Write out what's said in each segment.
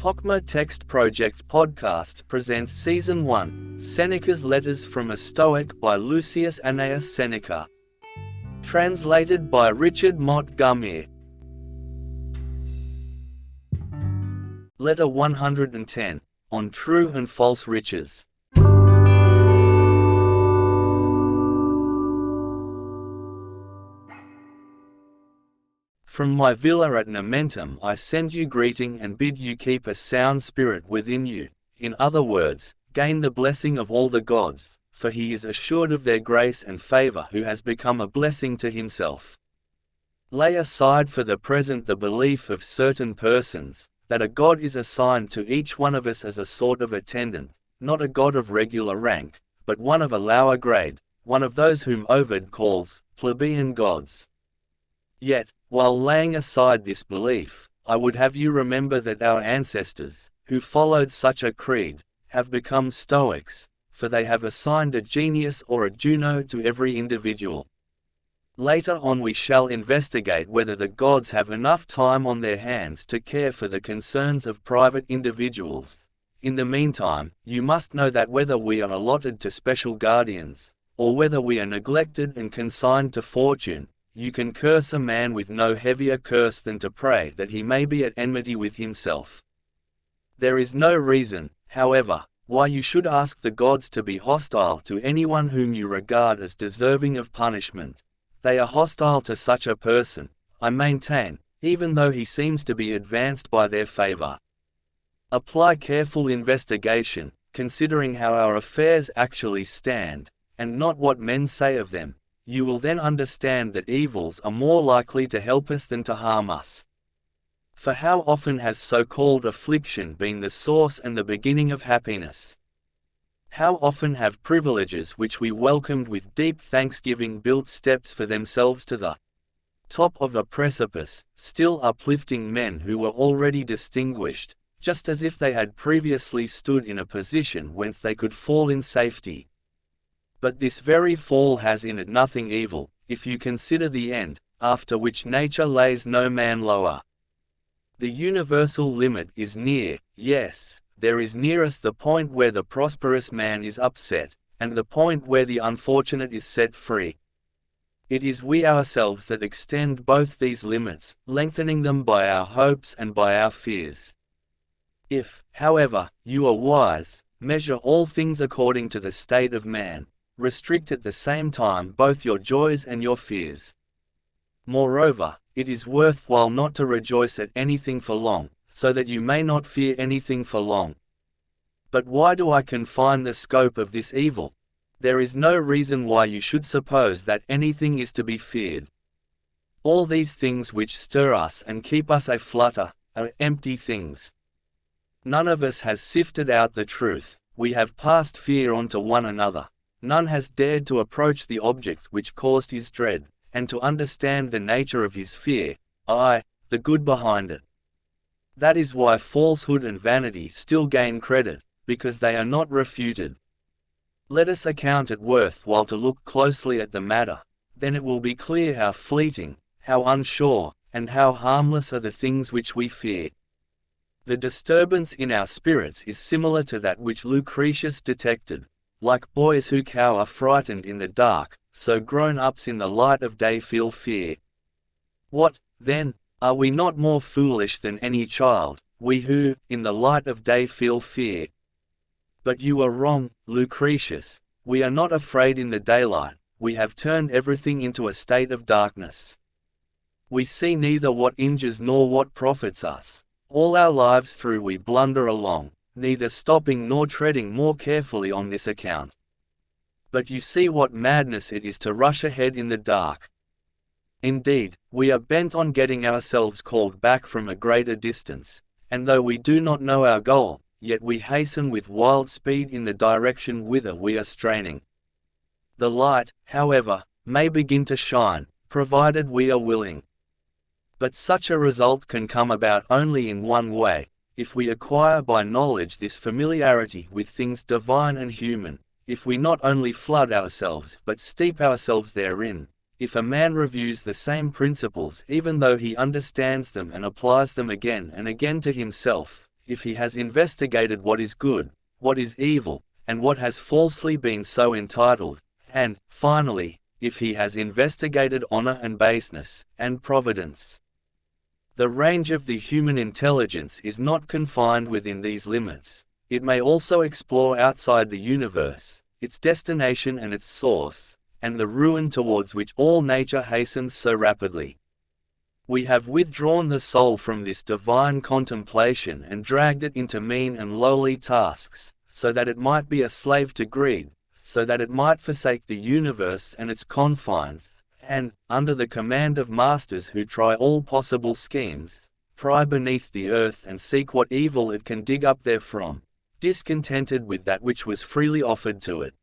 Hochma Text Project Podcast presents Season 1, Seneca's Letters from a Stoic by Lucius Annaeus Seneca. Translated by Richard Montgomery. Letter 110, on True and False Riches. From my villa at Nomentum I send you greeting and bid you keep a sound spirit within you, in other words, gain the blessing of all the gods, for he is assured of their grace and favor who has become a blessing to himself. Lay aside for the present the belief of certain persons, that a god is assigned to each one of us as a sort of attendant, not a god of regular rank, but one of a lower grade, one of those whom Ovid calls plebeian gods. Yet, while laying aside this belief, I would have you remember that our ancestors, who followed such a creed, have become Stoics, for they have assigned a genius or a Juno to every individual. Later on we shall investigate whether the gods have enough time on their hands to care for the concerns of private individuals. In the meantime, you must know that whether we are allotted to special guardians, or whether we are neglected and consigned to fortune, you can curse a man with no heavier curse than to pray that he may be at enmity with himself. There is no reason, however, why you should ask the gods to be hostile to anyone whom you regard as deserving of punishment. They are hostile to such a person, I maintain, even though he seems to be advanced by their favor. Apply careful investigation, considering how our affairs actually stand, and not what men say of them. You will then understand that evils are more likely to help us than to harm us. For how often has so-called affliction been the source and the beginning of happiness? How often have privileges which we welcomed with deep thanksgiving built steps for themselves to the top of a precipice, still uplifting men who were already distinguished, just as if they had previously stood in a position whence they could fall in safety. But this very fall has in it nothing evil, if you consider the end, after which nature lays no man lower. The universal limit is near, yes, there is near us the point where the prosperous man is upset, and the point where the unfortunate is set free. It is we ourselves that extend both these limits, lengthening them by our hopes and by our fears. If, however, you are wise, measure all things according to the state of man. Restrict at the same time both your joys and your fears. Moreover, it is worthwhile not to rejoice at anything for long, so that you may not fear anything for long. But why do I confine the scope of this evil? There is no reason why you should suppose that anything is to be feared. All these things which stir us and keep us a flutter, are empty things. None of us has sifted out the truth, we have passed fear on to one another. None has dared to approach the object which caused his dread, and to understand the nature of his fear, the good behind it. That is why falsehood and vanity still gain credit, because they are not refuted. Let us account it worthwhile to look closely at the matter, then it will be clear how fleeting, how unsure, and how harmless are the things which we fear. The disturbance in our spirits is similar to that which Lucilius detected. Like boys who cower frightened in the dark, so grown-ups in the light of day feel fear. What, then, are we not more foolish than any child, we who, in the light of day feel fear? But you are wrong, Lucilius, we are not afraid in the daylight, we have turned everything into a state of darkness. We see neither what injures nor what profits us, all our lives through we blunder along, neither stopping nor treading more carefully on this account. But you see what madness it is to rush ahead in the dark. Indeed, we are bent on getting ourselves called back from a greater distance, and though we do not know our goal, yet we hasten with wild speed in the direction whither we are straining. The light, however, may begin to shine, provided we are willing. But such a result can come about only in one way. If we acquire by knowledge this familiarity with things divine and human, if we not only flood ourselves but steep ourselves therein, if a man reviews the same principles even though he understands them and applies them again and again to himself, if he has investigated what is good, what is evil, and what has falsely been so entitled, and, finally, if he has investigated honor and baseness, and providence. The range of the human intelligence is not confined within these limits. It may also explore outside the universe, its destination and its source, and the ruin towards which all nature hastens so rapidly. We have withdrawn the soul from this divine contemplation and dragged it into mean and lowly tasks, so that it might be a slave to greed, so that it might forsake the universe and its confines, and, under the command of masters who try all possible schemes, pry beneath the earth and seek what evil it can dig up therefrom, discontented with that which was freely offered to it.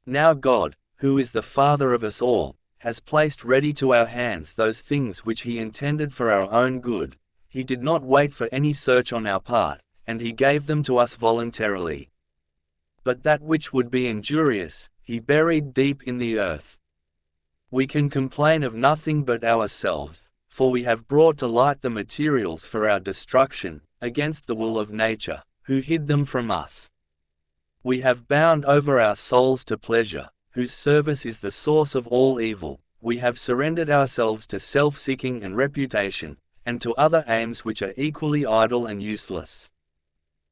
Now God, who is the Father of us all, has placed ready to our hands those things which He intended for our own good. He did not wait for any search on our part, and He gave them to us voluntarily. But that which would be injurious, He buried deep in the earth. We can complain of nothing but ourselves, for we have brought to light the materials for our destruction, against the will of nature, who hid them from us. We have bound over our souls to pleasure, whose service is the source of all evil. We have surrendered ourselves to self-seeking and reputation, and to other aims which are equally idle and useless.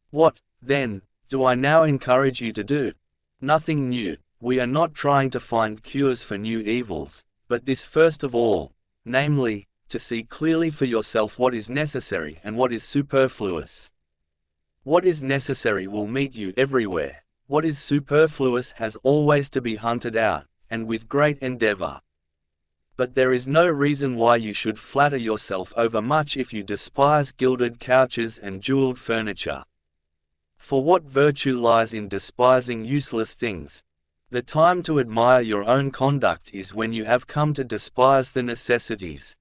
What, then, do I now encourage you to do? Nothing new. We are not trying to find cures for new evils, but this first of all, namely, to see clearly for yourself what is necessary and what is superfluous. What is necessary will meet you everywhere. What is superfluous has always to be hunted out, and with great endeavor. But there is no reason why you should flatter yourself overmuch if you despise gilded couches and jeweled furniture. For what virtue lies in despising useless things? The time to admire your own conduct is when you have come to despise the necessities.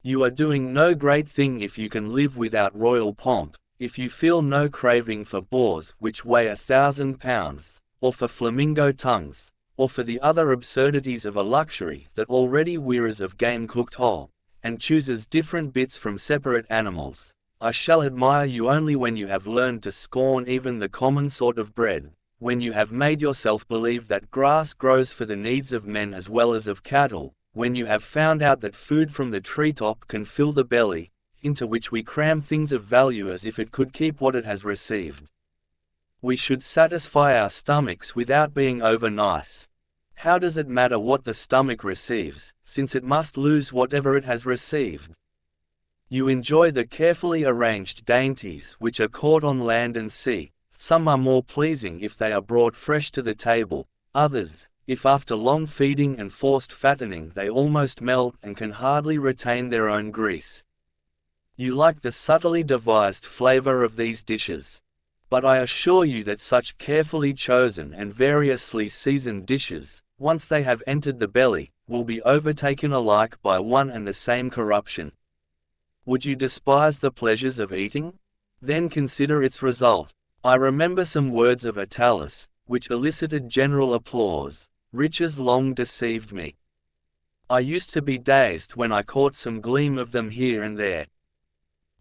You are doing no great thing if you can live without royal pomp, if you feel no craving for boars which weigh 1,000 pounds, or for flamingo tongues, or for the other absurdities of a luxury that already wearies of game cooked whole, and chooses different bits from separate animals. I shall admire you only when you have learned to scorn even the common sort of bread, when you have made yourself believe that grass grows for the needs of men as well as of cattle, when you have found out that food from the treetop can fill the belly, into which we cram things of value as if it could keep what it has received. We should satisfy our stomachs without being over-nice. How does it matter what the stomach receives, since it must lose whatever it has received? You enjoy the carefully arranged dainties which are caught on land and sea. Some are more pleasing if they are brought fresh to the table, others, if after long feeding and forced fattening they almost melt and can hardly retain their own grease. You like the subtly devised flavor of these dishes. But I assure you that such carefully chosen and variously seasoned dishes, once they have entered the belly, will be overtaken alike by one and the same corruption. Would you despise the pleasures of eating? Then consider its result. I remember some words of Attalus, which elicited general applause. Riches long deceived me. I used to be dazed when I caught some gleam of them here and there.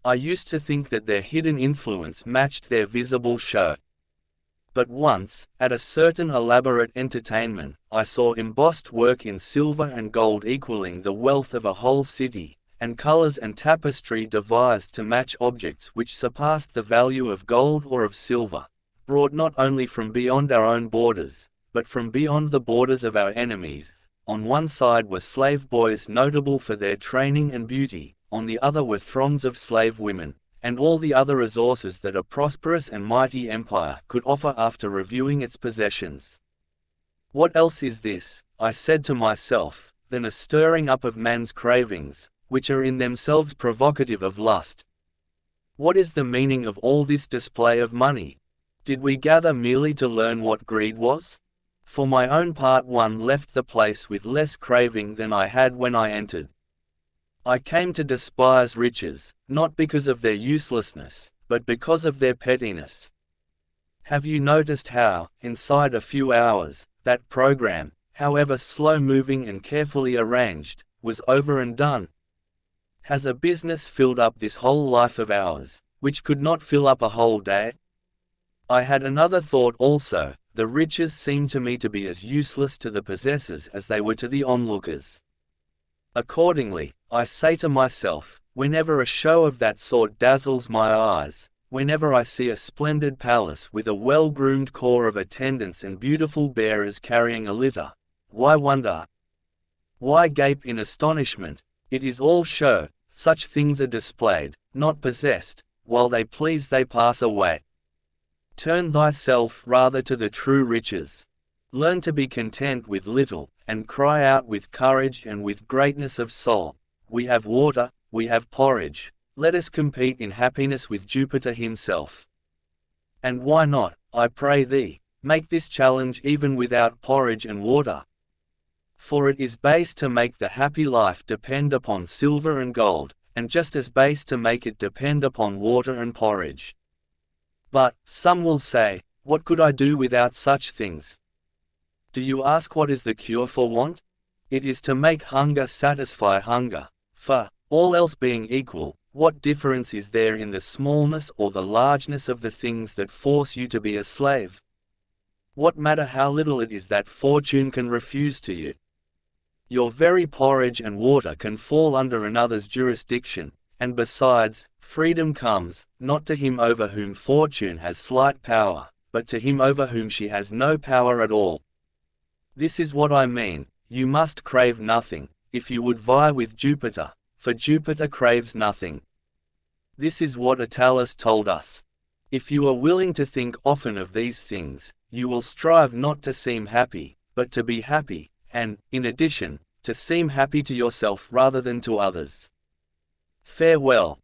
I used to think that their hidden influence matched their visible show. But once, at a certain elaborate entertainment, I saw embossed work in silver and gold equaling the wealth of a whole city, and colors and tapestry devised to match objects which surpassed the value of gold or of silver, brought not only from beyond our own borders, but from beyond the borders of our enemies. On one side were slave boys notable for their training and beauty, on the other were throngs of slave women, and all the other resources that a prosperous and mighty empire could offer after reviewing its possessions. What else is this, I said to myself, than a stirring up of man's cravings, which are in themselves provocative of lust? What is the meaning of all this display of money? Did we gather merely to learn what greed was? For my own part, one left the place with less craving than I had when I entered. I came to despise riches, not because of their uselessness, but because of their pettiness. Have you noticed how, inside a few hours, that program, however slow-moving and carefully arranged, was over and done? Has a business filled up this whole life of ours, which could not fill up a whole day? I had another thought also. The riches seemed to me to be as useless to the possessors as they were to the onlookers. Accordingly, I say to myself, whenever a show of that sort dazzles my eyes, whenever I see a splendid palace with a well-groomed corps of attendants and beautiful bearers carrying a litter, why wonder? Why gape in astonishment? It is all show. Such things are displayed, not possessed. While they please they pass away. Turn thyself rather to the true riches. Learn to be content with little, and cry out with courage and with greatness of soul, we have water, we have porridge, let us compete in happiness with Jupiter himself. And why not, I pray thee, make this challenge even without porridge and water? For it is base to make the happy life depend upon silver and gold, and just as base to make it depend upon water and porridge. But, some will say, what could I do without such things? Do you ask what is the cure for want? It is to make hunger satisfy hunger, for, all else being equal, what difference is there in the smallness or the largeness of the things that force you to be a slave? What matter how little it is that fortune can refuse to you? Your very porridge and water can fall under another's jurisdiction, and besides, freedom comes, not to him over whom fortune has slight power, but to him over whom she has no power at all. This is what I mean, you must crave nothing, if you would vie with Jupiter, for Jupiter craves nothing. This is what Attalus told us. If you are willing to think often of these things, you will strive not to seem happy, but to be happy, and, in addition, to seem happy to yourself rather than to others. Farewell.